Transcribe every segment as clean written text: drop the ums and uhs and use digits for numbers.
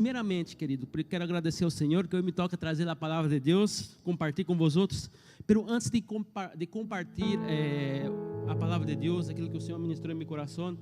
Primeiramente, querido, quero agradecer ao Senhor que eu me toca trazer a palavra de Deus, compartilhar com vós outros. Pero antes de compartilhar a palavra de Deus, aquilo que o Senhor ministrou em meu coração,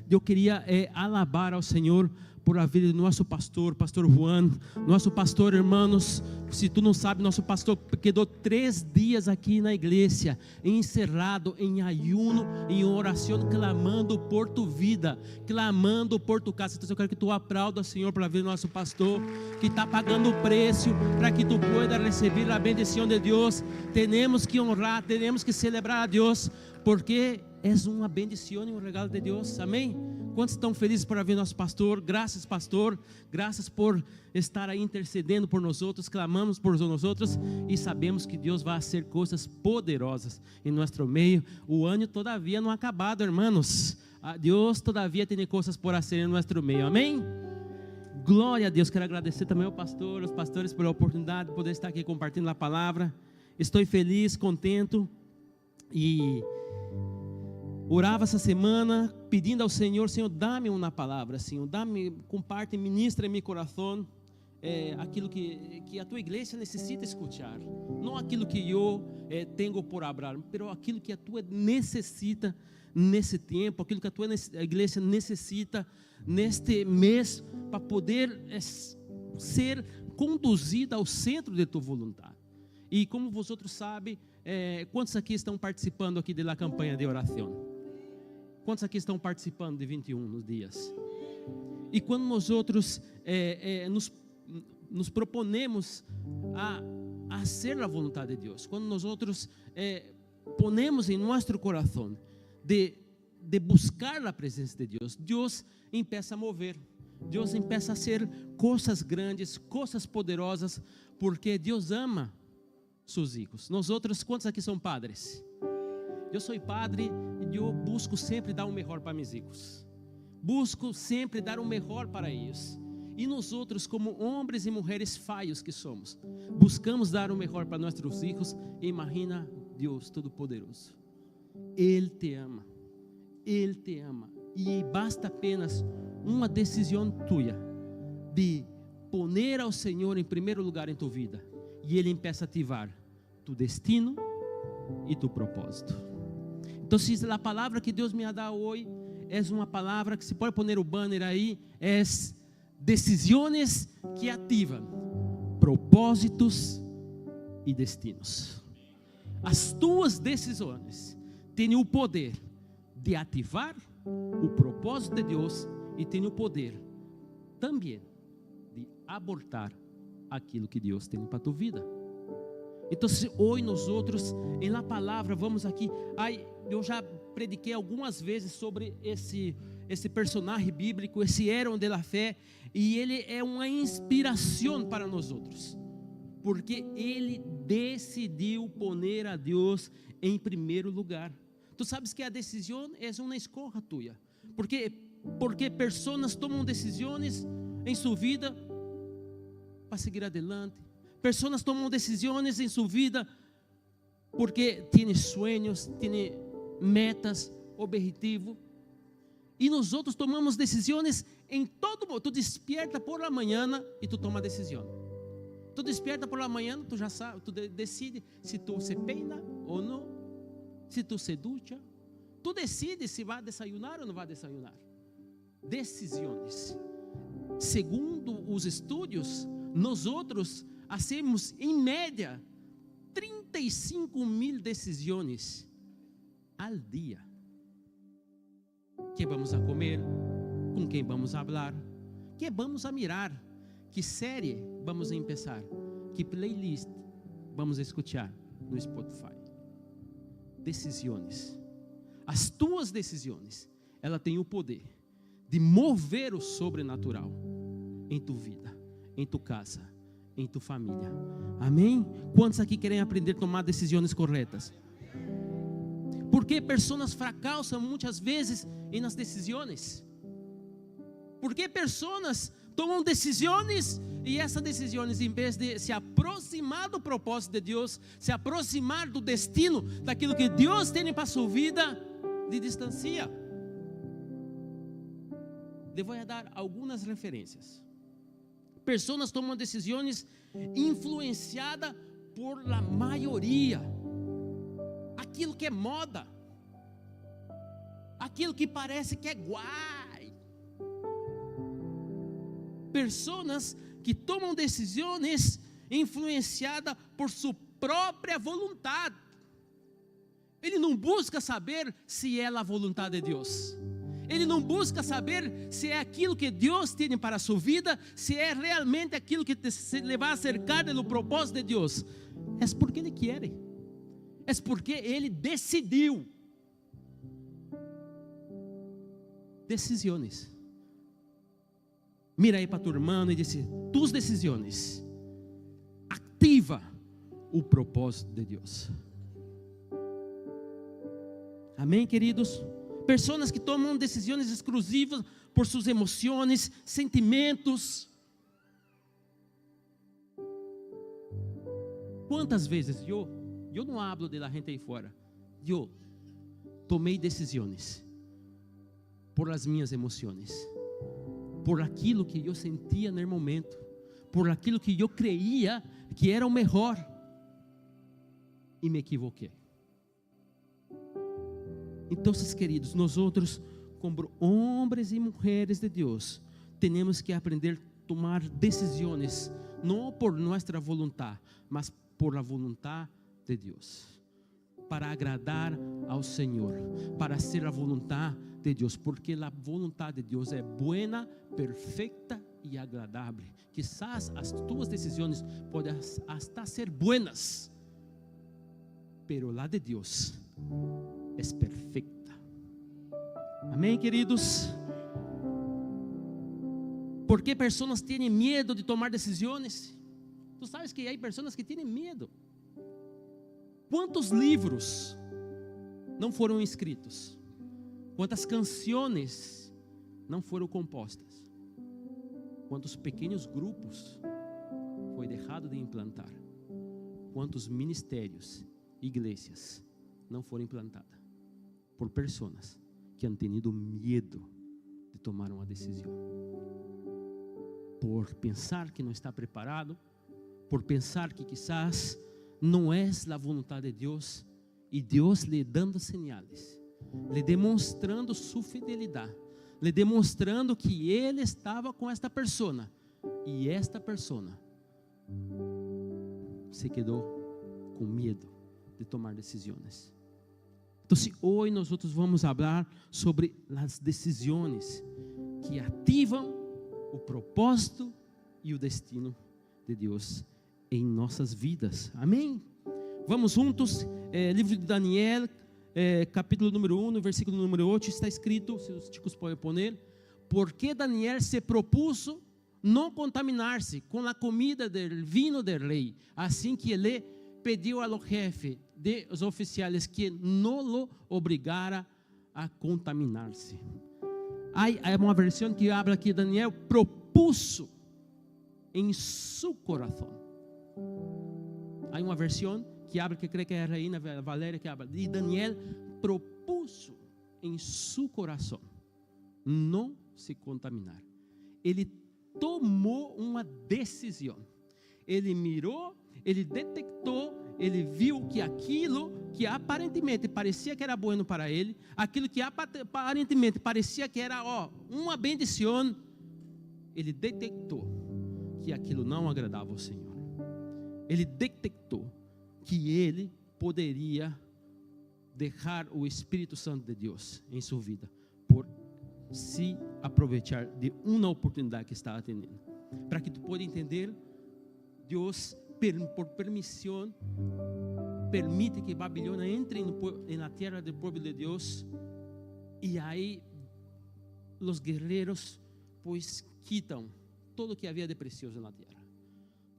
eu queria alabar ao Senhor por a vida do nosso pastor, pastor Juan, nosso pastor, irmãos. Se tu não sabe, nosso pastor quedou 3 dias aqui na igreja, encerrado em ayuno, em oração, clamando por tu vida, clamando por tu casa. Então eu quero que tu aplauda, Senhor, para ver nosso pastor, que está pagando o preço, para que tu pueda receber a bendição de Deus. Temos que honrar, temos que celebrar a Deus, porque é uma bendição e um regalo de Deus, amém? Quantos estão felizes por ver nosso pastor? Graças, pastor, graças por estar aí intercedendo por nós outros, clamamos por nós outros e sabemos que Deus vai fazer coisas poderosas em nosso meio. O ano todavia não acabado, irmãos. Deus todavia tem coisas por fazer em nosso meio, amém? Glória a Deus. Quero agradecer também ao pastor, aos pastores pela oportunidade de poder estar aqui compartilhando a palavra. Estou feliz, contento e orava essa semana pedindo ao Senhor: Senhor, dá-me uma palavra, Senhor, dá-me, comparte, ministra em meu coração aquilo que a tua igreja necessita escutar, não aquilo que eu tenho por falar, mas aquilo que a tua necessita nesse tempo, aquilo que a tua igreja necessita neste mês, para poder ser conduzida ao centro de tua vontade. E como vocês sabem, quantos aqui estão participando aqui da campanha de oração? Quantos aqui estão participando de 21 nos dias? E quando nós outros nos proponemos a ser a vontade de Deus, quando nós outros ponemos em nosso coração de buscar a presença de Deus, Deus empieza a mover, Deus empieza a hacer coisas grandes, coisas poderosas, porque Deus ama seus filhos. Nós outros, quantos aqui são padres? Eu sou padre e eu busco sempre dar o melhor para meus filhos. Busco sempre dar o melhor para eles. E nós outros, como homens e mulheres falhos que somos, buscamos dar o melhor para nossos filhos. Imagina Deus Todo-Poderoso. Ele te ama. Ele te ama. E basta apenas uma decisão tua de poner ao Senhor em primeiro lugar em tua vida. E Ele começa a ativar tu destino e tu propósito. Então, se a palavra que Deus me ha dado hoje é uma palavra que se pode poner o banner aí, é decisões que ativam propósitos e destinos. As tuas decisões têm o poder de ativar o propósito de Deus e têm o poder também de abortar aquilo que Deus tem para a tua vida. Então, hoje nós outros, em la palavra, vamos aqui. Eu já prediquei algumas vezes sobre esse personagem bíblico, esse héroe da fé, e ele é uma inspiração para nós outros, porque ele decidiu poner a Deus em primeiro lugar. Tu sabes que a decisão é uma escolha tua, porque pessoas tomam decisões em sua vida para seguir adelante. Pessoas tomam decisões em sua vida porque têm sonhos, têm metas, objetivos. E nós outros tomamos decisões em todo mundo. Tu despierta por la manhã e tu toma decisão. Tu despierta por la manhã, tu já sabe, tu decide se tu se peina ou não, se tu se ducha. Tu decide se vai desayunar ou não vai desayunar. Decisões. Segundo os estudos, nós outros hacemos em média 35.000 decisões ao dia. Que vamos a comer, com quem vamos a falar, que vamos a mirar, que série vamos a começar, que playlist vamos a escutar no Spotify. Decisões. As tuas decisões, ela tem o poder de mover o sobrenatural em tua vida, em tua casa, em tua família. Amém? Quantos aqui querem aprender a tomar decisões corretas? Porque pessoas fracassam muitas vezes nas decisões. Porque pessoas tomam decisões e essas decisões, em vez de se aproximar do propósito de Deus, se aproximar do destino, daquilo que Deus tem para a sua vida, de distancia. Eu vou dar algumas referências Pessoas tomam decisões influenciadas por la maioria. Aquilo que é moda. Aquilo que parece que é guai. Pessoas que tomam decisões influenciadas por sua própria vontade. Ele não busca saber se é a vontade de Deus. Ele não busca saber se é aquilo que Deus tem para a sua vida, se é realmente aquilo que te vai acercar do propósito de Deus. É porque Ele quer. É porque Ele decidiu. Decisões. Mira aí para tu irmão e diz: tus decisões ativa o propósito de Deus. Amém, queridos? Pessoas que tomam decisões exclusivas por suas emoções, sentimentos. Quantas vezes eu não hablo de la gente aí fora, eu tomei decisões por as minhas emoções, por aquilo que eu sentia no momento, por aquilo que eu creia que era o melhor, e me equivoquei. Então, queridos, nós outros, como homens e mulheres de Deus, temos que aprender a tomar decisões, não por nossa vontade, mas por a vontade de Deus, para agradar ao Senhor, para ser a vontade de Deus, porque a vontade de Deus é boa, perfeita e agradável. Quizás as tuas decisões podem até ser buenas, pero la de Deus é perfeita. Amém, queridos? ¿Por que pessoas têm medo de tomar decisões? Tu sabes que há pessoas que têm medo. Quantos livros não foram escritos? Quantas canções não foram compostas? Quantos pequenos grupos foi deixado de implantar? Quantos ministérios, igrejas não foram implantadas por pessoas que han tenido medo de tomar uma decisão, por pensar que não está preparado, por pensar que quizás não é a vontade de Deus, e Deus lhe dando sinais, lhe demonstrando sua fidelidade, lhe demonstrando que Ele estava com esta pessoa, e esta pessoa se quedou com medo de tomar decisões. Então, hoje nós vamos falar sobre as decisões que ativam o propósito e o destino de Deus em nossas vidas. Amém? Vamos juntos, livro de Daniel, capítulo número 1, versículo número 8, está escrito, se os chicos podem pôr: porque Daniel se propuso não contaminar-se com a comida del vino del rei, assim que ele pediu ao jefe de os oficiais que não lo obrigara a contaminar-se. Há uma versão que habla que Daniel propuso em seu coração. Há uma versão que habla, que creio que é a Reina Valéria, que habla, e Daniel propuso em seu coração não se contaminar. Ele tomou uma decisão. Ele mirou, ele detectou, ele viu que aquilo que aparentemente parecia que era bueno para ele, aquilo que aparentemente parecia que era uma bendição, ele detectou que aquilo não agradava ao Senhor. Ele detectou que ele poderia deixar o Espírito Santo de Deus em sua vida, por se aproveitar de uma oportunidade que estava tendo. Para que tu possa entender, Deus, por permissão, permite que Babilônia entre na terra do povo de Deus, e aí os guerreiros pues quitam tudo que havia de precioso na terra,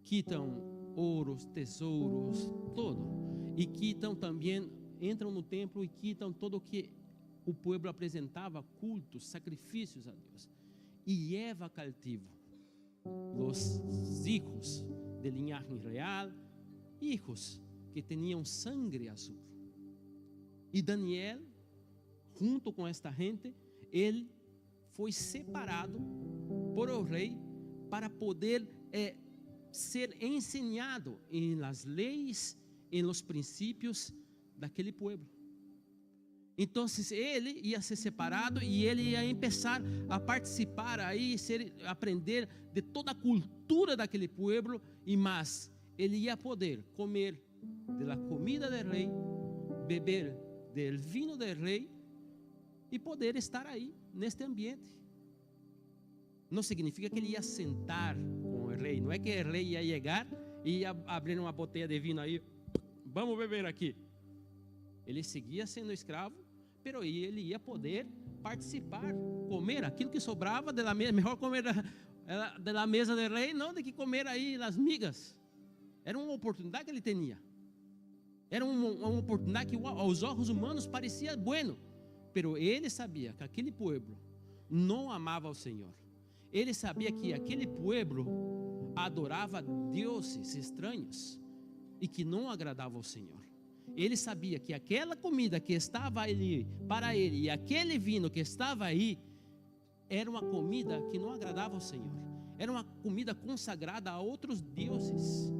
quitam ouros, tesouros, todo, e quitam também, entram no templo e quitam tudo o que o povo apresentava, cultos, sacrifícios a Deus, e leva cativo os hijos de linhagem real, hijos que tinham sangue azul. E Daniel, junto com esta gente, ele foi separado por o rei para poder ser ensinado em las leis, em los princípios daquele povo. Então ele ia ser separado e ele ia começar a participar aí, aprender de toda a cultura daquele povo, e mais ele ia poder comer da comida do rei, beber do vinho do rei e poder estar aí neste ambiente. Não significa que ele ia sentar com o rei, não é que o rei ia chegar e ia abrir uma botella de vinho aí, vamos beber aqui. Ele seguia sendo escravo, pero ele ia poder participar, comer aquilo que sobrava da mesa, melhor comer da mesa do rei, não do que comer aí as migas. Era uma oportunidade que ele tinha. Era uma oportunidade que aos olhos humanos parecia bueno, pero ele sabia que aquele povo não amava o Senhor. Ele sabia que aquele povo adorava deuses estranhos e que não agradava ao Senhor. Ele sabia que aquela comida que estava ali para ele e aquele vinho que estava aí era uma comida que não agradava ao Senhor. Era uma comida consagrada a outros deuses.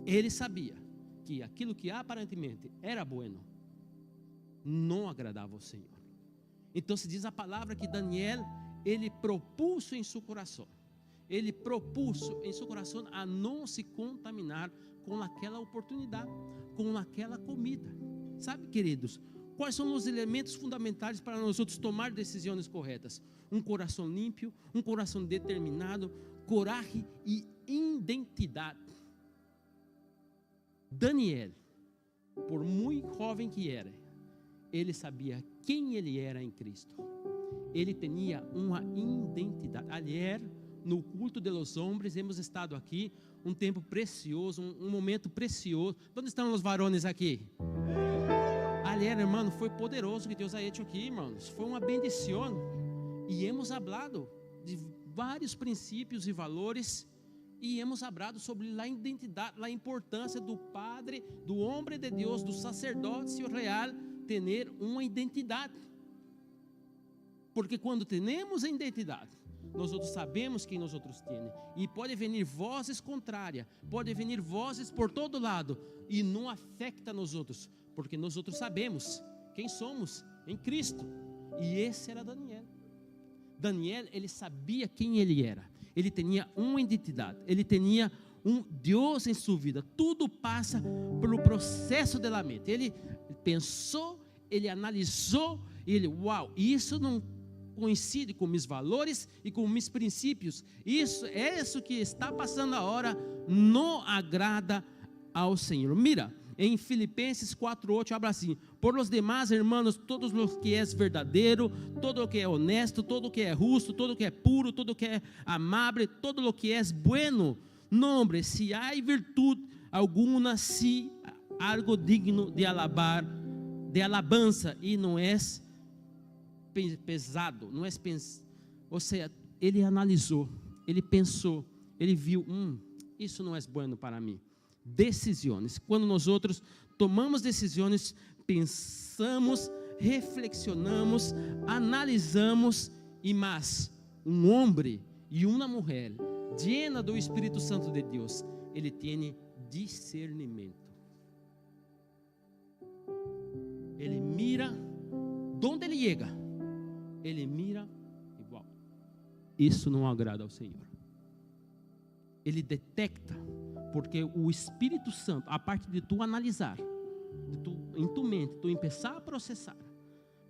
Ele sabia que aquilo que aparentemente era bueno não agradava ao Senhor. Então se diz a palavra que Daniel, ele propôs em seu coração. Ele propôs em seu coração a não se contaminar com aquela oportunidade, com aquela comida. Sabe, queridos, quais são os elementos fundamentais para nós outros tomar decisões corretas? Um coração limpo, um coração determinado, coragem e identidade. Daniel, por muito jovem que era, ele sabia quem ele era em Cristo. Ele tinha uma identidade. Aliás, no culto de los homens, hemos estado aqui um tempo precioso, um momento precioso. Onde estão os varões aqui? Aliás, irmão, foi poderoso que Deus ha hecho aqui, irmãos. Foi uma bendição. E hemos hablado de vários princípios e valores. E hemos hablado sobre a identidade, a importância do padre, do homem de Deus, do sacerdócio real, ter uma identidade. Porque quando temos a identidade, nós outros sabemos quem nós outros temos. E pode vir vozes contrárias, pode vir vozes por todo lado, e não afeta nós outros, porque nós outros sabemos quem somos em Cristo. E esse era Daniel. Daniel, ele sabia quem ele era. Ele tinha uma identidade, ele tinha um Deus em sua vida. Tudo passa pelo processo da mente. Ele pensou, ele analisou, ele, uau, isso não coincide com meus valores e com meus princípios. Isso que está passando agora não agrada ao Senhor. Mira, em Filipenses 4:8 habla assim: por los demás, hermanos, todos los que es verdadeiro, todo lo que é honesto, todo lo que é justo, todo lo que é puro, todo lo que é amável, todo lo que é bueno, nombre, si hay virtud alguna, si algo digno de alabar, de alabanza, e não é pesado, não é ou seja, ele analisou, ele pensou, ele viu, isso não é bueno para mim. Decisões, quando nós outros tomamos decisões, pensamos, reflexionamos, analisamos, e mais, um homem e uma mulher llena do Espírito Santo de Deus, ele tem discernimento. Ele mira, onde ele chega, ele mira igual. Isso não agrada ao Senhor. Ele detecta, porque o Espírito Santo, a parte de tu analisar, em tu mente, tu começar a processar,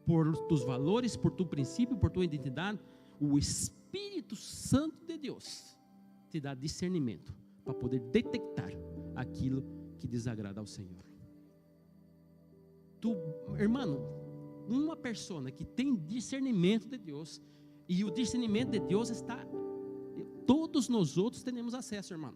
por tus valores, por tu princípio, por tua identidade, o Espírito Santo de Deus te dá discernimento para poder detectar aquilo que desagrada ao Senhor. Tu, irmão, uma pessoa que tem discernimento de Deus, e o discernimento de Deus está, todos nós outros temos acesso, irmão.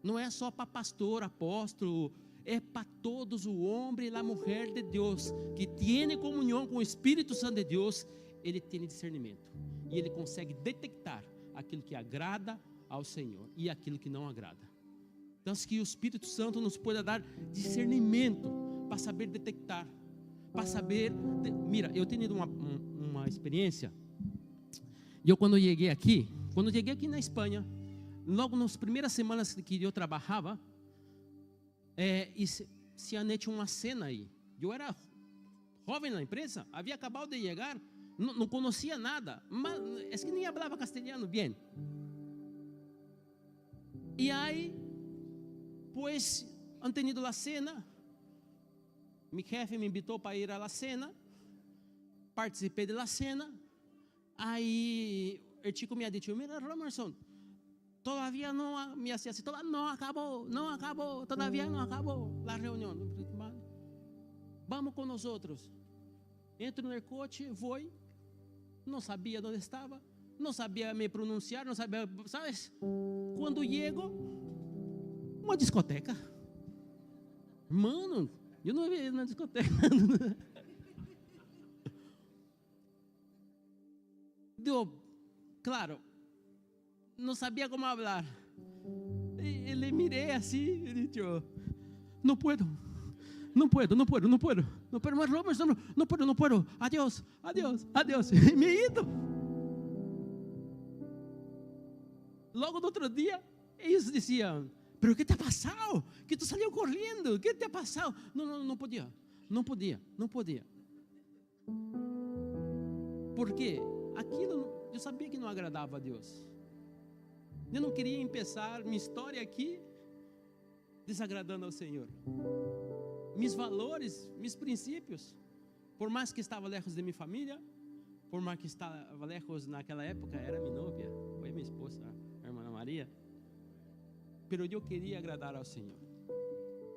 Não é só para pastor, apóstolo, é para todos, o homem e a mulher de Deus, que tem comunhão com o Espírito Santo de Deus, ele tem discernimento, e ele consegue detectar aquilo que agrada ao Senhor, e aquilo que não agrada. Então, que o Espírito Santo nos pueda dar discernimento, para saber detectar, para saber, mira, eu tenho uma experiência, e eu quando cheguei aqui na Espanha, logo nas primeiras semanas que eu trabalhava, se han hecho uma cena aí. Eu era jovem na empresa, havia acabado de chegar, não conhecia nada, mas é que nem falava castelhano bem. E aí, pues, han tenido a cena, meu chefe me invitou para ir à cena, participei da cena, aí o chico me ha dicho, mira Romerson, todavía no, me hacía así, no acabó, todavía no acabó la reunión. Vamos con nosotros. Entro en el coche, voy, no sabía dónde estaba, no sabía me pronunciar, no sabía, ¿sabes? Cuando llego, uma discoteca. Mano, eu não vi na discoteca. Eu, claro, não sabia como falar. Ele mirei assim e disse, não puedo, mas Robertson, não puedo, adiós. E me he ido. Logo no outro dia, eles diziam, pero que te ha passado? Que tu saiu correndo, que te ha passado? Não podia. Porque aquilo, eu sabia que não agradava a Deus. Eu não queria começar minha história aqui desagradando ao Senhor. Meus valores, meus princípios, por mais que estava lejos de minha família, por mais que estava lejos naquela época, era minha novia, foi minha esposa, a irmã Maria. Pero eu queria agradar ao Senhor.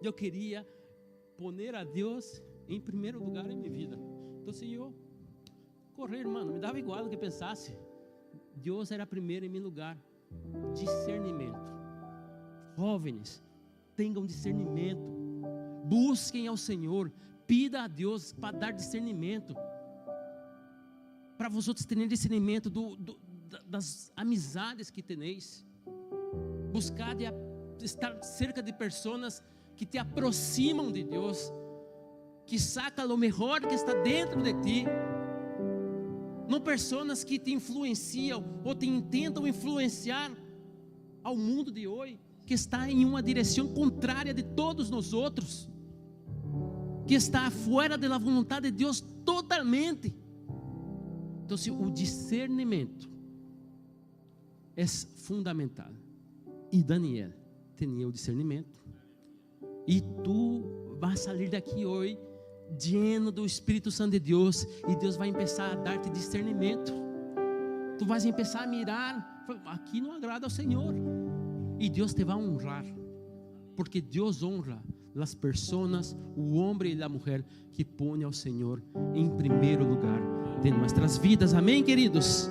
Eu queria poner a Deus em primeiro lugar em minha vida. Então, Senhor, correr, irmão, me dava igual o que pensasse. Deus era primeiro em meu lugar. Discernimento. Jovens, tenham discernimento. Busquem ao Senhor. Pida a Deus para dar discernimento. Para vocês terem discernimento das amizades que teneis. Buscar de estar cerca de pessoas que te aproximam de Deus, que sacam o melhor que está dentro de ti. Não pessoas que te influenciam ou te tentam influenciar ao mundo de hoje, que está em uma direção contrária de todos nós outros, que está fora da vontade de Deus totalmente. Então, o discernimento é fundamental. E Daniel tinha o discernimento. E tu vas sair daqui hoje lleno do Espírito Santo de Deus, e Deus vai começar a dar-te discernimento. Tu vais começar a mirar, aqui não agrada ao Senhor, e Deus te vai honrar, porque Deus honra as pessoas, o homem e a mulher que põem ao Senhor em primeiro lugar de nossas vidas. Amém, queridos?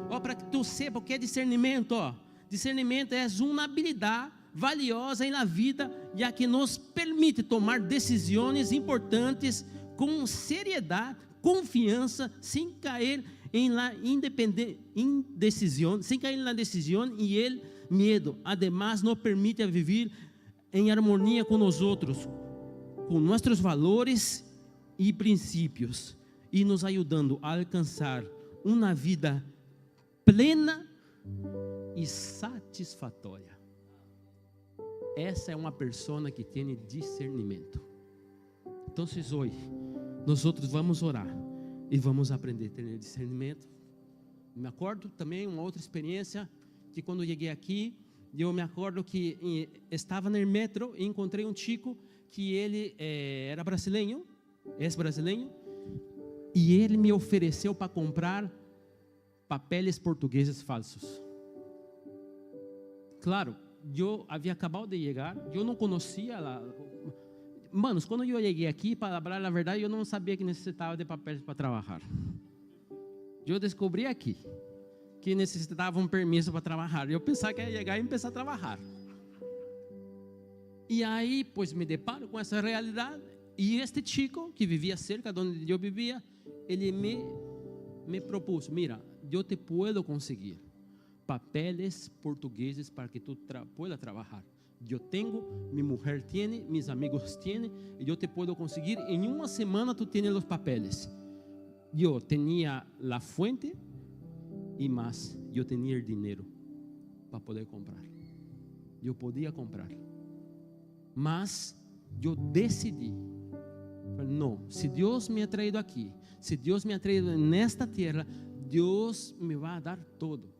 Para que tu saiba o que é discernimento, discernimento é uma habilidade valiosa na vida, já que nos permite tomar decisões importantes com seriedade, confiança, sem cair na indecisão, e el medo. Además, nos permite viver em harmonia com nós outros, com nossos valores e princípios, e nos ajudando a alcançar uma vida plena e satisfatória. Essa é uma pessoa que tem discernimento. Então, hoje, nós vamos orar e vamos aprender a ter discernimento. Me acordo também uma outra experiência, que quando eu cheguei aqui, eu me acordo que estava no metro e encontrei um chico que ele era brasileiro, e ele me ofereceu para comprar papéis portugueses falsos. Claro, eu havia acabado de chegar, eu não conhecia lá. Manos, quando eu cheguei aqui, para falar a verdade, eu não sabia que necessitava de papéis para trabalhar. Eu descobri aqui que necessitava um permisso para trabalhar. Eu pensava que ia chegar e começar a trabalhar. E aí, pois, me deparo com essa realidade. E este chico, que vivia cerca de onde eu vivia, ele me propôs: mira, eu te puedo conseguir papeles portugueses para que tu pueda trabalhar. Eu tenho, minha mulher tem, meus amigos têm, e eu te puedo conseguir. Em uma semana tu tens os papeles. Eu tinha a fonte e mais, eu tinha o dinheiro para poder comprar. eu podia comprar. Mas eu decidi, não, se Deus me ha traído aqui, se Deus me ha traído nesta terra, Deus me vai dar todo.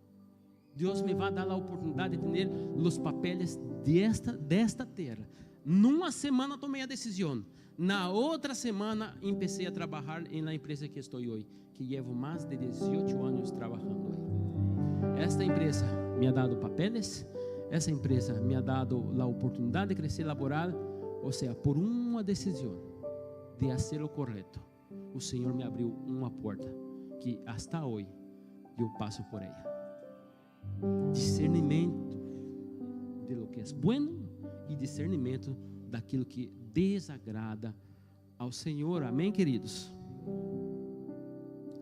Deus me vai dar a oportunidade de ter os papéis desta terra. Numa semana tomei a decisão. Na outra semana empecé a trabalhar na empresa que estou hoje, que levo mais de 18 anos trabalhando hoje. Esta empresa me ha dado papéis, essa empresa me ha dado a oportunidade de crescer laboral, ou seja, por uma decisão de fazer o correto, o Senhor me abriu uma porta que hasta hoje eu passo por ela. Discernimento de lo que é bueno e discernimento daquilo que desagrada ao Senhor. Amém, queridos?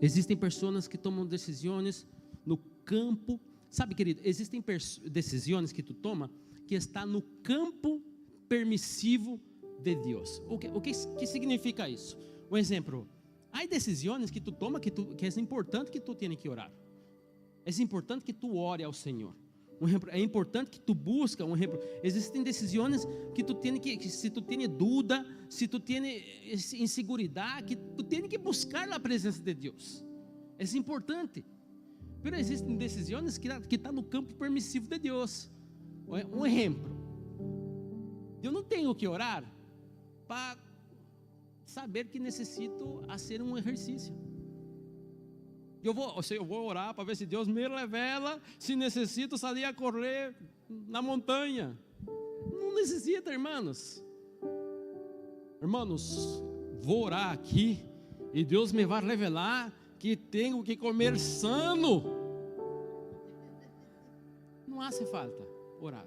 Existem pessoas que tomam decisões no campo. Sabe, querido, existem decisões que tu toma que está no campo permissivo de Deus. O que significa isso? Um exemplo: há decisões que tu toma que é importante que tu tenha que orar. É importante que tu ore ao Senhor. É importante que tu busca. Existem decisões que tu tem que, se tu tem dúvida, se tu tem inseguridade, que tu tem que buscar a presença de Deus. É importante. Mas existem decisões que está no campo permissivo de Deus. Um exemplo: eu não tenho que orar para saber que necessito fazer um exercício. Eu vou orar para ver se Deus me revela se necessito sair a correr na montanha. Não necessita, irmãos. Irmãos, vou orar aqui e Deus me vai revelar que tenho que comer sano. Não hace falta orar.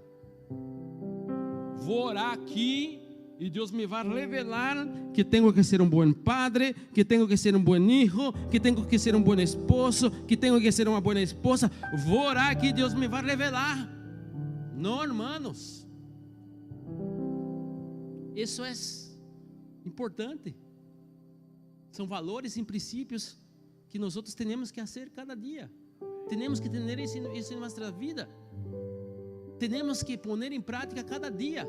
Vou orar aqui e Deus me vai revelar que tenho que ser um bom padre, que tenho que ser um bom filho, que tenho que ser um bom esposo, que tenho que ser uma boa esposa. Vou orar aqui e Deus me vai revelar. Não, irmãos. Isso é importante. São valores e princípios que nós outros temos que fazer cada dia. Temos que ter isso em nossa vida. Temos que pôr em prática cada dia.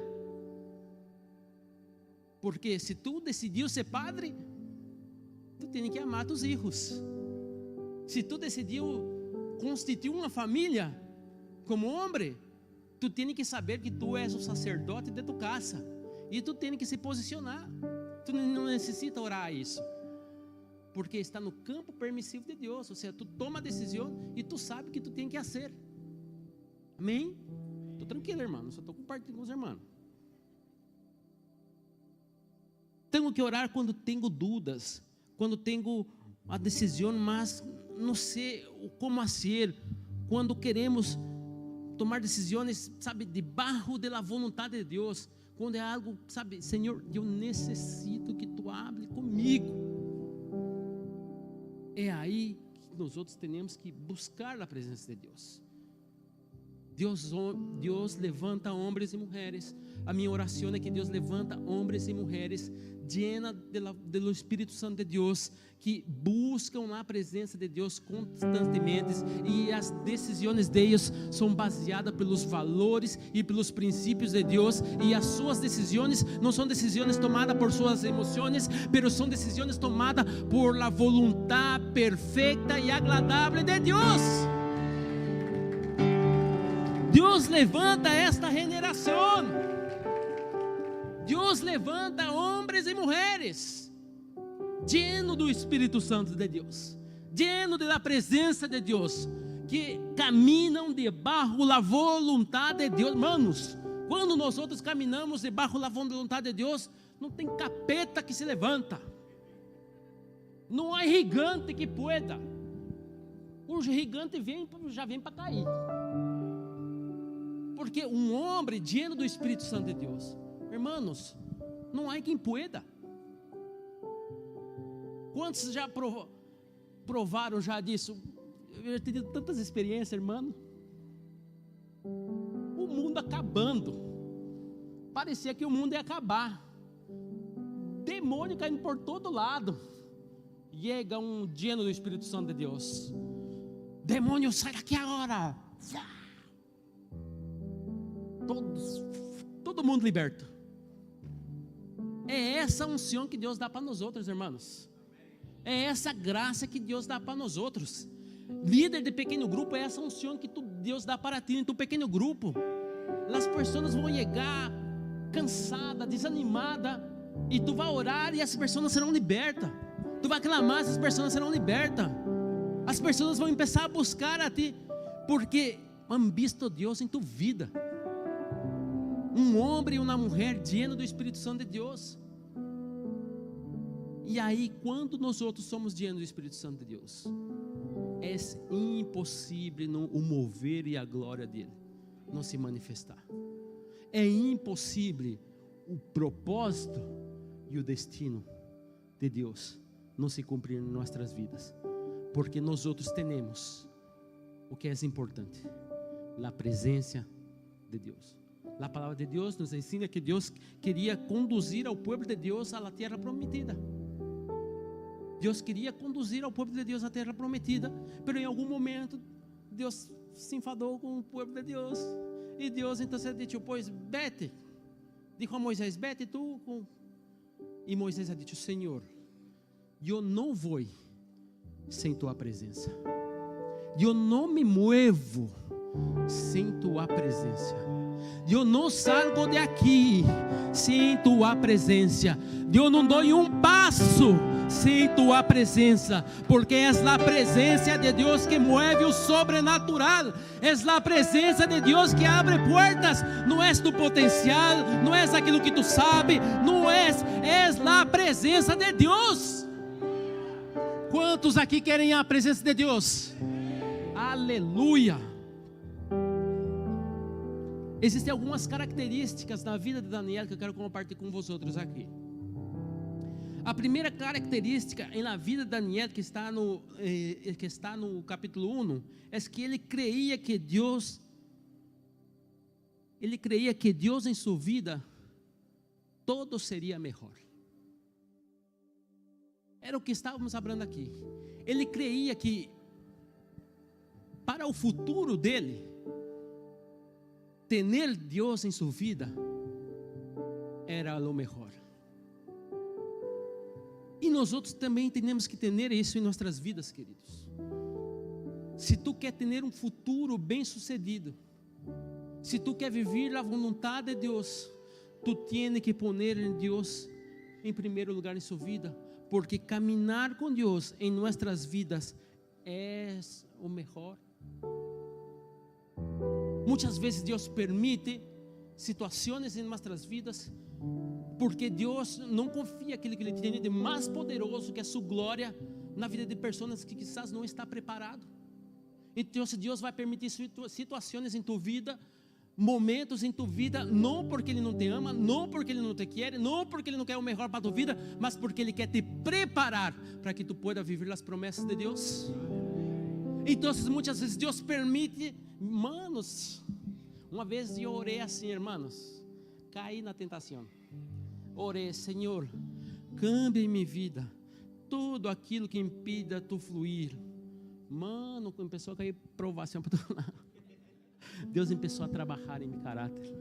Porque se tu decidiu ser padre, tu tem que amar tus filhos. Se tu decidiu constituir uma família como homem, tu tem que saber que tu és o sacerdote de tu casa. E tu tem que se posicionar. Tu não necessita orar isso, porque está no campo permissivo de Deus. Ou seja, tu toma a decisão e tu sabe que tu tem que fazer. Amém? Estou tranquilo, irmão. Só estou compartilhando com os irmãos. Tenho que orar quando tenho dúvidas, quando tenho a decisão, mas não sei como fazer, quando queremos tomar decisões, sabe, debaixo da vontade de Deus, quando é algo, sabe, Senhor, eu necessito que tu hable comigo. É aí que nós outros temos que buscar a presença de Deus. Deus levanta homens e mulheres. A minha oração é que Deus levanta homens e mulheres llena do Espírito Santo de Deus, que buscam a presença de Deus constantemente, e as decisões deles são baseadas pelos valores e pelos princípios de Deus, e as suas decisões não são decisões tomadas por suas emoções, mas são decisões tomadas por la vontade perfeita e agradável de Deus. Deus levanta esta geração. Deus levanta homens e mulheres llenos do Espírito Santo de Deus, llenos da presença de Deus, que caminham debaixo da vontade de Deus. Manos, quando nós outros caminhamos debaixo da vontade de Deus, não tem capeta que se levanta, não há gigante que pueda. O gigante já vem para cair, porque um homem lleno do Espírito Santo de Deus, irmãos, não há quem pueda. Quantos já provaram já disso? Eu tenho tantas experiências, irmão. O mundo acabando, parecia que o mundo ia acabar, demônio caindo por todo lado. Chega um lleno do Espírito Santo de Deus: demônio, sai daqui agora. todo mundo liberto. É essa unção que Deus dá para nós outros, irmãos. É essa graça que Deus dá para nós outros. Líder de pequeno grupo é essa unção que Deus dá para ti em teu pequeno grupo. As pessoas vão chegar cansada, desanimada, e tu vai orar e as pessoas serão libertas. Tu vai clamar, as pessoas serão libertas. As pessoas vão começar a buscar a ti, porque han visto Deus em tua vida. Um homem e uma mulher lleno do Espírito Santo de Deus. E aí, quando nós outros somos llenos do Espírito Santo de Deus, é impossível o mover e a glória dele não se manifestar. É impossível o propósito e o destino de Deus não se cumprir em nossas vidas, porque nós outros temos o que é importante: a presença de Deus. A palavra de Deus nos ensina que Deus queria conduzir ao povo de Deus à terra prometida. Deus queria conduzir ao povo de Deus à terra prometida, mas em algum momento Deus se enfadou com o povo de Deus, e Deus então disse: pois vete, dijo a Moisés: vete tu. E Moisés disse: Senhor, eu não vou sem tua presença, eu não me muevo sem tua presença, eu não salgo de aqui sem tua presença, eu não dou um passo sem tua presença, porque é a presença de Deus que move o sobrenatural, é a presença de Deus que abre portas. Não é do potencial, não é aquilo que tu sabe, não é a presença de Deus. Quantos aqui querem a presença de Deus? Aleluia. Existem algumas características na vida de Daniel que eu quero compartilhar com vocês aqui. A primeira característica na vida de Daniel, que está no capítulo 1, é que ele creia que Deus em sua vida todo seria melhor. Era o que estávamos falando aqui. Ele creia que para o futuro dele, ter Deus em sua vida era o melhor. E nós outros também temos que ter isso em nossas vidas, queridos. Se tu quer ter um futuro bem sucedido, se tu quer viver a vontade de Deus, tu tens que pôr Deus em primeiro lugar em sua vida, porque caminhar com Deus em nossas vidas é o melhor. Muitas vezes Deus permite situações em nossas vidas, porque Deus não confia aquilo que Ele tem de mais poderoso, que é a sua glória, na vida de pessoas que quizás não está preparado. Então Deus vai permitir situações em tua vida, momentos em tua vida, não porque Ele não te ama, não porque Ele não te quer, não porque Ele não quer o melhor para a tua vida, mas porque Ele quer te preparar para que tu pueda viver as promessas de Deus. Então muitas vezes Deus permite, manos, uma vez eu orei assim, irmãos, caí na tentação, orei: Senhor, cambie em minha vida tudo aquilo que impida tu fluir. Mano, começou a cair provação para todo lado. Deus começou a trabalhar em meu caráter.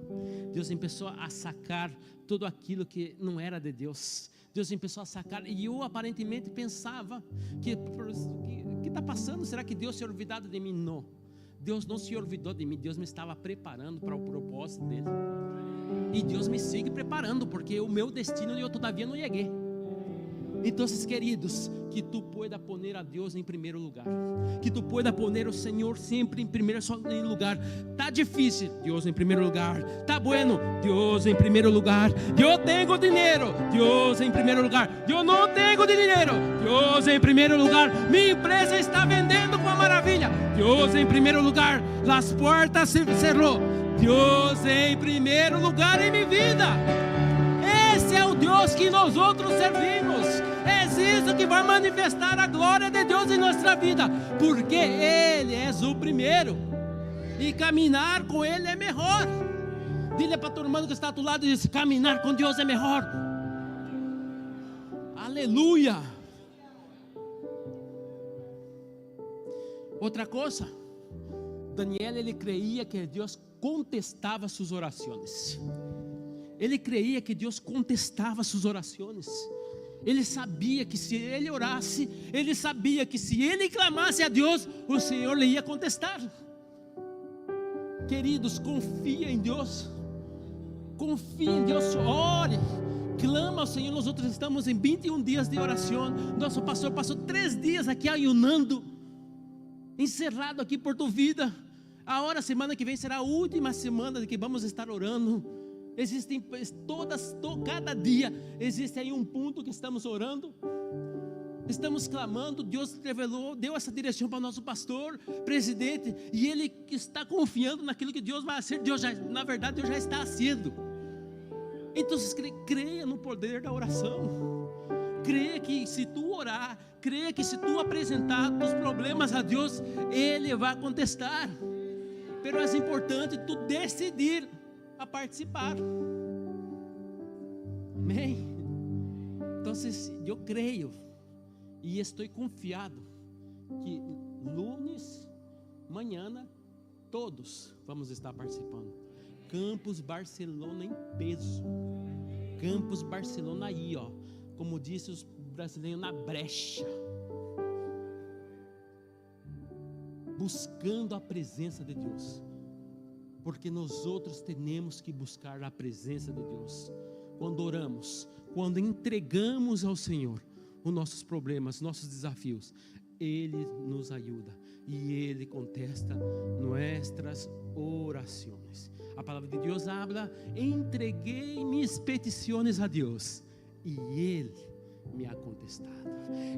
Deus começou a sacar tudo aquilo que não era de Deus. Deus começou a sacar, e eu aparentemente pensava que está passando? Será que Deus se olvidou de mim? Não, Deus não se olvidou de mim. Deus me estava preparando para o propósito dele, e Deus me sigue preparando, porque o meu destino eu todavia não cheguei. Então, queridos, que tu pueda poner a Deus em primeiro lugar, que tu pueda poner o Senhor sempre em primeiro lugar. Tá difícil, Deus em primeiro lugar. Tá bueno, Deus em primeiro lugar. Eu tenho dinheiro, Deus em primeiro lugar. Eu não tenho dinheiro, Deus em primeiro lugar. Minha empresa está vendendo com a maravilha, Deus em primeiro lugar. As portas se cerrou, Deus em primeiro lugar em minha vida. Esse é o Deus que nós outros servimos. É isso que vai manifestar a glória de Deus em nossa vida, porque Ele é o primeiro, e caminhar com Ele é melhor. Dile para teu irmão que está ao teu lado e diz: caminhar com Deus é melhor. Aleluia. Outra coisa, Daniel, ele creia que Deus contestava suas orações. Ele creia que Deus contestava suas orações. Ele sabia que se ele orasse, ele sabia que se ele clamasse a Deus, o Senhor lhe ia contestar. Queridos, confia em Deus. Confia em Deus, ore, clama ao Senhor. Nós outros estamos em 21 dias de oração. Nosso pastor passou 3 dias aqui ayunando, encerrado aqui por tua vida. A semana que vem será a última semana que vamos estar orando. Existem cada dia existe aí um ponto que estamos orando, estamos clamando. Deus revelou, deu essa direção para o nosso pastor, presidente, e ele está confiando naquilo que Deus vai fazer. Na verdade, Deus já está fazendo. Então, creia no poder da oração. Creia que se tu orar, creia que se tu apresentar os problemas a Deus, Ele vai contestar. Mas é importante tu decidir a participar. Amém? Então, eu creio e estou confiado que lunes, manhã, todos vamos estar participando. Campus Barcelona em peso. Campus Barcelona aí, ó, como disse os brasileiros, na brecha, buscando a presença de Deus. Porque nós outros temos que buscar a presença de Deus. Quando oramos, quando entregamos ao Senhor os nossos problemas, nossos desafios, Ele nos ajuda e Ele contesta nossas orações. A palavra de Deus habla: entreguei minhas petições a Deus e Ele me ha contestado.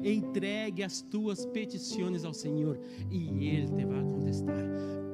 Entregue as tuas petições ao Senhor e Ele te vai contestar.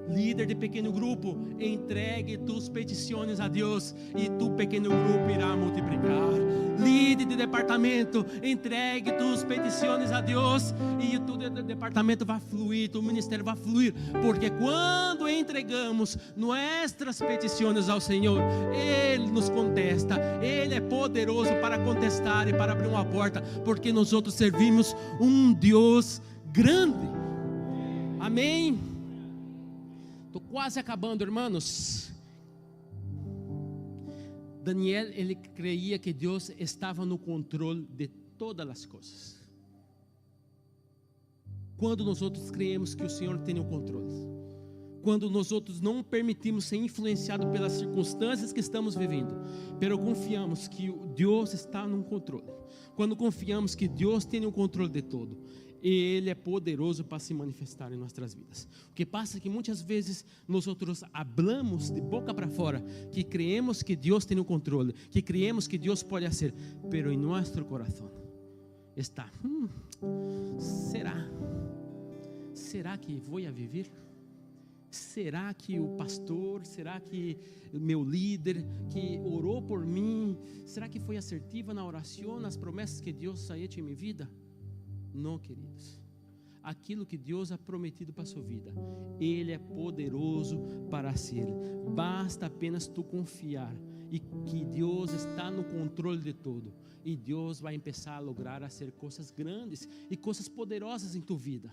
Líder de pequeno grupo, entregue tuas petições a Deus e tu pequeno grupo irá multiplicar. Líder de departamento, entregue tuas petições a Deus e tu departamento vai fluir, tu ministério vai fluir, porque quando entregamos nossas petições ao Senhor, Ele nos contesta. Ele é poderoso para contestar e para abrir uma porta, porque nós outros servimos um Deus grande. Amém? Estou quase acabando, irmãos. Daniel, ele creia que Deus estava no controle de todas as coisas. Quando nós outros creemos que o Senhor tem o controle, quando nós outros não permitimos ser influenciados pelas circunstâncias que estamos vivendo, mas confiamos que Deus está no controle, quando confiamos que Deus tem o controle de tudo, Ele é poderoso para se manifestar em nossas vidas. O que passa é que muitas vezes nós outros hablamos de boca para fora que creemos que Deus tem o controle, que creemos que Deus pode fazer, pero em nosso coração está: será que vou a viver? Será que o pastor, será que o meu líder que orou por mim, será que foi assertiva na oração, nas promessas que Deus ha hecho em minha vida? Não, queridos. Aquilo que Deus ha prometido para a sua vida, Ele é poderoso para ser. Basta apenas tu confiar e que Deus está no controle de tudo, e Deus vai começar a lograr a ser coisas grandes e coisas poderosas em tua vida.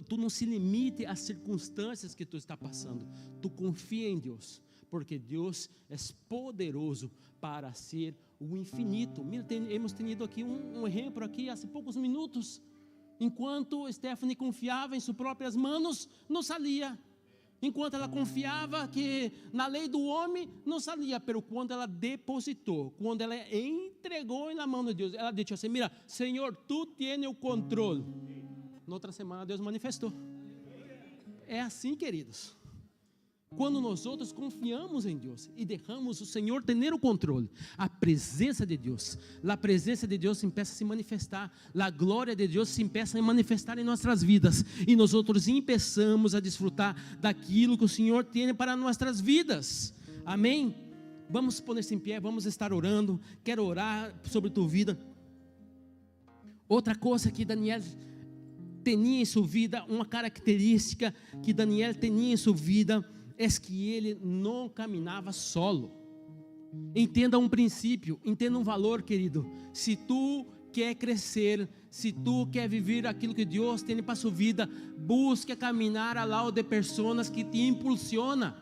Tu não se limite às circunstâncias que tu está passando. Tu confia em Deus, porque Deus é poderoso para ser o infinito. Mira, hemos tenido aqui um exemplo aqui há poucos minutos. Enquanto Stephanie confiava em suas próprias mãos, não saía. Enquanto ela confiava que na lei do homem, não saía. Pero quando ela depositou, quando ela entregou na mão de Deus, ela disse assim: mira, Senhor, tu tens o controle. Na outra semana Deus manifestou. É assim, queridos. Quando nós outros confiamos em Deus e deixamos o Senhor ter o controle, a presença de Deus começa a se manifestar, a glória de Deus se começa a manifestar em nossas vidas, e nós outros começamos a desfrutar daquilo que o Senhor tem para nossas vidas. Amém? Vamos pôr-se em pé, vamos estar orando. Quero orar sobre tua vida. Outra coisa que Daniel tinha em sua vida, uma característica que Daniel tinha em sua vida, é que ele não caminhava solo. Entenda um princípio, entenda um valor, querido. Se tu quer crescer, se tu quer viver aquilo que Deus tem para a sua vida, busque caminhar ao lado de pessoas que te impulsionam,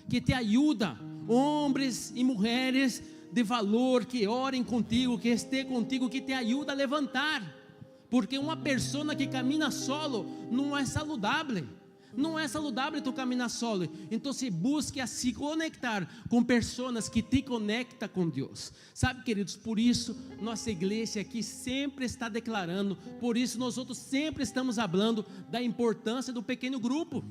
que te ajuda, homens e mulheres de valor, que orem contigo, que estejam contigo, que te ajuda a levantar, porque uma pessoa que camina solo não é saudável. Não é saudável tu caminhar solo. Então se busque a se conectar com pessoas que te conectam com Deus. Sabe, queridos, por isso nossa igreja aqui sempre está declarando, por isso nós outros sempre estamos falando da importância do pequeno grupo,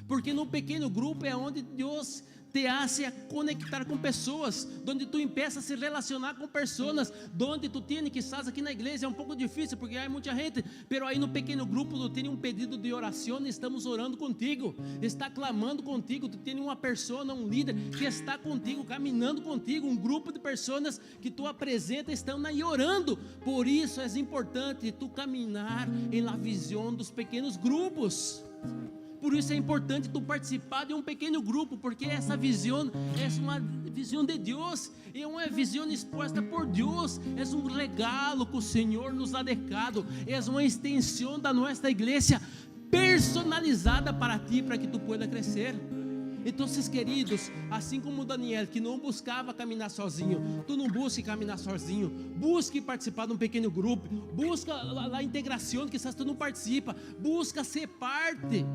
porque no pequeno grupo é onde Deus te hace a conectar com pessoas, onde tu empieza a se relacionar com pessoas, onde tu tienes, quizás aqui na igreja é um pouco difícil, porque há muita gente, pero aí no pequeno grupo tu tens um pedido de oração, estamos orando contigo, está clamando contigo, tu tens uma pessoa, um líder, que está contigo, caminhando contigo, um grupo de pessoas que tu apresenta, estão aí orando. Por isso é importante tu caminhar em la visão dos pequenos grupos. Por isso é importante tu participar de um pequeno grupo, porque essa visão é uma visão de Deus, é uma visão exposta por Deus, é um regalo que o Senhor nos ha dado, é uma extensão da nossa igreja, personalizada para ti, para que tu pueda crescer. Então, queridos, assim como Daniel, que não buscava caminhar sozinho, tu não busque caminhar sozinho, busque participar de um pequeno grupo, busca a integração, que quizás tu não participa, busca ser parte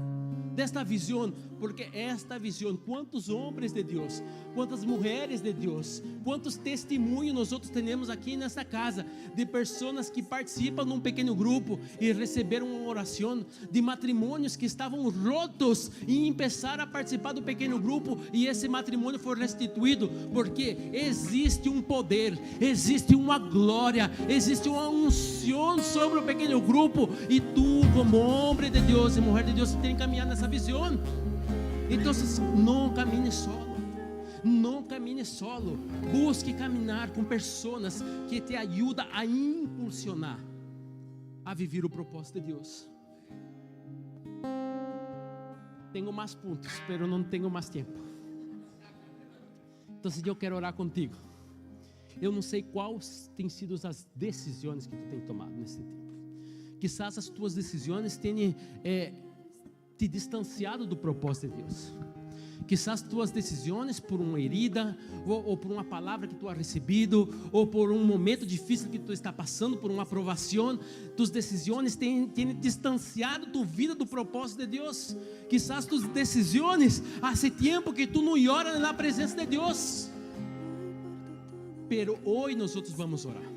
desta visão, porque esta visão, quantos homens de Deus, quantas mulheres de Deus, quantos testemunhos nós outros temos aqui nessa casa, de pessoas que participam de um pequeno grupo e receberam uma oração, de matrimônios que estavam rotos e começaram a participar do pequeno grupo, e esse matrimônio foi restituído, porque existe um poder, existe uma glória, existe uma unção sobre o pequeno grupo, e tu, como homem de Deus e mulher de Deus, tem que caminhar nessa visão. Então não camine solo, não camine solo, busque caminhar com pessoas que te ajudam a impulsionar a viver o propósito de Deus. Tenho mais pontos, mas não tenho mais tempo. Então eu quero orar contigo. Eu não sei quais têm sido as decisões que tu tem tomado nesse tempo. Quizás as tuas decisões tenham te distanciado do propósito de Deus. Quizás tuas decisões, por uma herida, ou por uma palavra que tu has recebido, ou por um momento difícil que tu está passando, por uma aprovação, tuas decisões têm distanciado tua vida do propósito de Deus. Quizás tuas decisões, há tempo que tu não ora na presença de Deus. Pero hoje nós vamos orar.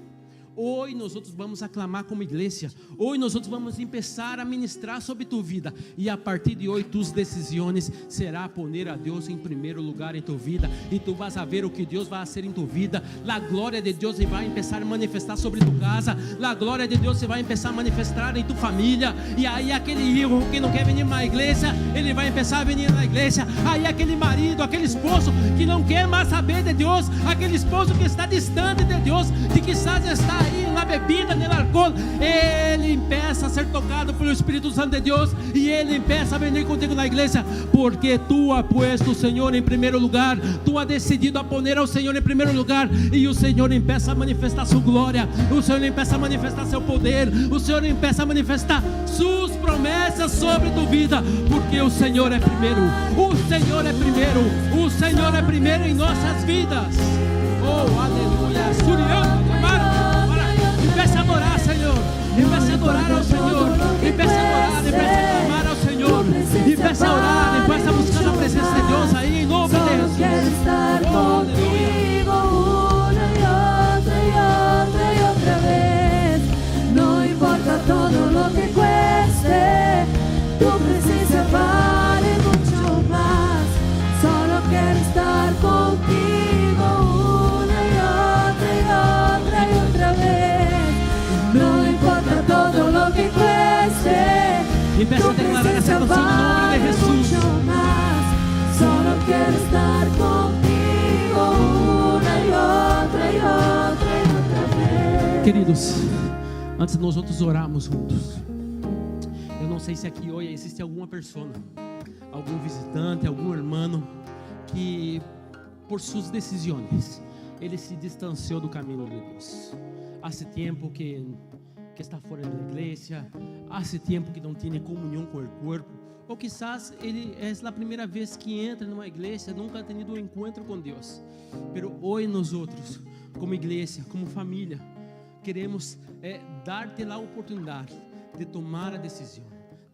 Hoje nós vamos aclamar como igreja. Hoje nós vamos começar a ministrar sobre tua vida. E a partir de hoje, tuas decisões será poner a Deus em primeiro lugar em tua vida. E tu vas a ver o que Deus vai fazer em tua vida. A glória de Deus vai começar a manifestar sobre tua casa. A glória de Deus vai começar a manifestar em tua família. E aí aquele filho que não quer vir na igreja, ele vai começar a vir na igreja. Aí aquele marido, aquele esposo que não quer mais saber de Deus, aquele esposo que está distante de Deus, que quizás está aí na bebida, no álcool, ele começa a ser tocado pelo Espírito Santo de Deus, e ele começa a vir contigo na igreja, porque tu has puesto o Senhor em primeiro lugar, tu has decidido a poner ao Senhor em primeiro lugar, e o Senhor começa a manifestar sua glória, o Senhor começa a manifestar seu poder, o Senhor começa a manifestar suas promessas sobre tua vida, porque o Senhor é primeiro, o Senhor é primeiro, o Senhor é primeiro em nossas vidas. Oh, aleluia. Suriano, comece a adorar, Senhor. Comece a adorar ao Senhor. Comece a adorar, comece a clamar ao Senhor. Comece a orar, comece a buscar a presença de Deus aí, em nome de Jesus. Quero estar contigo una y otra vez. No importa todo lo que cueste, tu presencia vale mucho más. Solo quiero estar contigo una y otra vez. No importa todo lo que cueste, tu presencia vale mucho más. Solo quiero estar contigo una y otra vez. Queridos, antes de nós outros orarmos juntos, eu não sei se aqui hoje existe alguma pessoa, algum visitante, algum irmão que por suas decisões ele se distanciou do caminho de Deus. Há tempo que está fora da igreja, há tempo que não tem comunhão com o corpo, ou quizás ele é a primeira vez que entra numa igreja, nunca ha tenido um encontro com Deus. Pero hoje nós outros, como igreja, como família, queremos dar-te a oportunidade de tomar a decisão,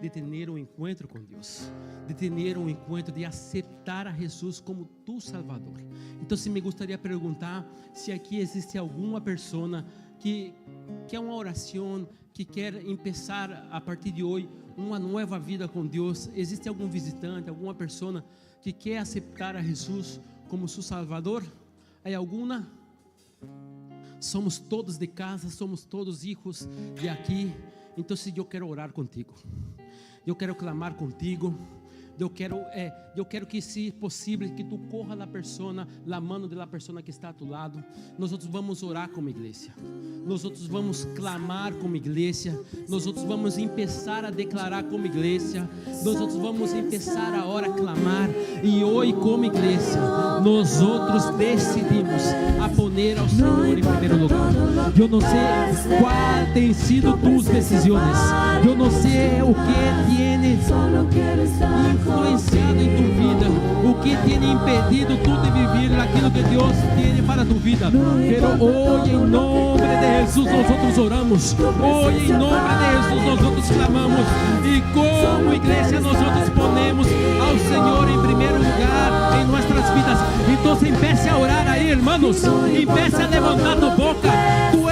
de ter um encontro com Deus, de ter um encontro, de aceitar a Jesus como tu Salvador. Então, se me gostaria de perguntar se aqui existe alguma pessoa que quer uma oração, que quer começar a partir de hoje uma nova vida com Deus. Existe algum visitante, alguma pessoa que quer aceitar a Jesus como seu Salvador? Há alguma? Somos todos de casa, somos todos filhos de aqui. Então, se eu quero orar contigo, eu quero clamar contigo, eu quero que, se possível, que tu corra na persona, na mão da pessoa que está a tu lado. Nós outros vamos orar como igreja, nós outros vamos clamar como igreja, nós outros vamos começar a declarar como igreja, nós outros vamos começar a hora a clamar. E hoje, como igreja, nós outros decidimos a poner ao Senhor em primeiro lugar. Eu não sei qual tem sido tuas decisões, eu não sei o que tiene influenciado em tu vida, o que tem impedido tu de viver aquilo que Deus tem para tu vida. Pero hoje, em nome de Jesus, nós outros oramos. Hoje, em nome de Jesus, nós outros clamamos. E como igreja, nós outros ponemos ao Senhor em primeiro lugar em nossas vidas. Então, empiece a orar aí, irmãos. Empiece a levantar tu boca. Tu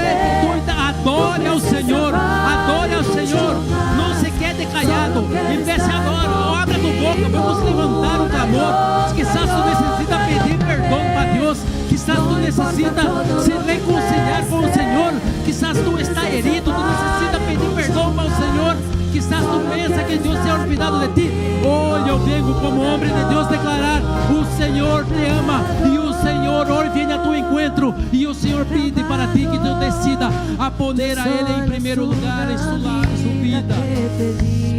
adore ao Senhor. Adore ao Senhor. Não se quede callado. Empiece agora. Abra tu boca. Vamos levantar um clamor. Quizás tu necessita pedir perdão para Deus. Quizás tu necessita se reconciliar com o Senhor. Quizás tu está herido. Tu necessita pedir perdão para o Senhor. Quizás tu pensa que Deus se ha olvidado de ti. Hoje eu venho como homem de Deus declarar: o Senhor te ama e o Senhor hoje vem a tu encontro. E o Senhor pede para ti que tu decida a poner a Ele em primeiro lugar em sua vida.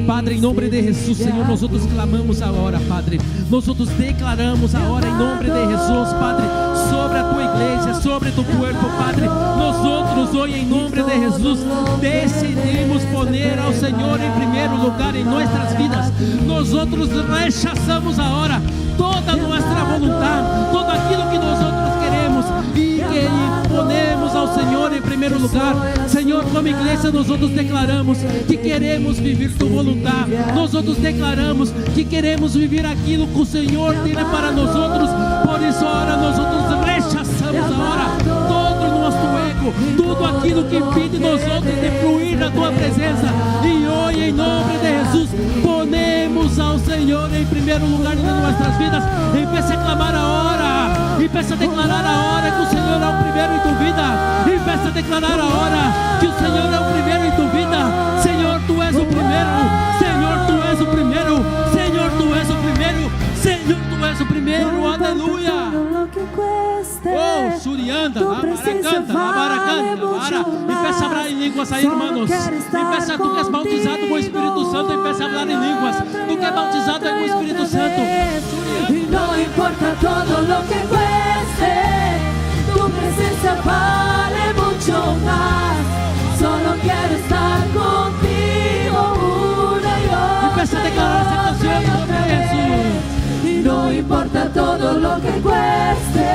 Padre, em nome de Jesus, Senhor, nós outros clamamos agora, Padre. Nós outros declaramos agora em nome de Jesus, Padre, sobre a tua igreja, sobre tu corpo, Padre. Nós outros hoje, em nome de Jesus, decidimos poner ao Senhor em primeiro lugar em nossas vidas. Nós outros rechaçamos agora toda a nossa vontade, tudo aquilo que nós outros queremos e que ponemos ao Senhor em primeiro lugar. Senhor, como igreja, nós outros declaramos que queremos viver tua vontade. Nós outros declaramos que queremos viver aquilo que o Senhor tem para nós outros. Por isso, ora, nós outros rechaçamos agora todo o nosso ego, tudo aquilo que impede nós outros de fluir na tua presença. E hoje, em nome de Jesus, ponemos ao Senhor em primeiro lugar em nossas vidas. Empiece a clamar a hora, empiece a declarar a hora que o Senhor é o primeiro em tua vida. Empiece a declarar a hora que o Senhor é o primeiro em tua vida. Senhor, tu és o primeiro. Senhor, tu és o primeiro. Senhor, tu és o primeiro. Senhor, tu és o primeiro. Aleluia. Oh, Surianda, Abaracanta. Empieza a falar em línguas aí, irmãos. Empieza, tu que és bautizado com o Espírito Santo, empieza a falar em línguas. Tu que é bautizado com o Espírito Santo. Y no importa todo lo que cueste, tu presencia vale mucho más. Solo quiero estar contigo una y otra. Empieza a declarar essa canção em nome de Jesus. Y no importa todo lo que cueste,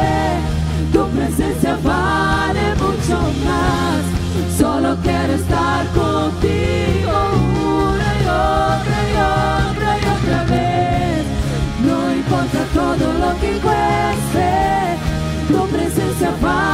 tu presencia vale mucho más. Solo quiero estar contigo una y otra y otra y otra vez. No importa todo lo que cueste, tu presencia vale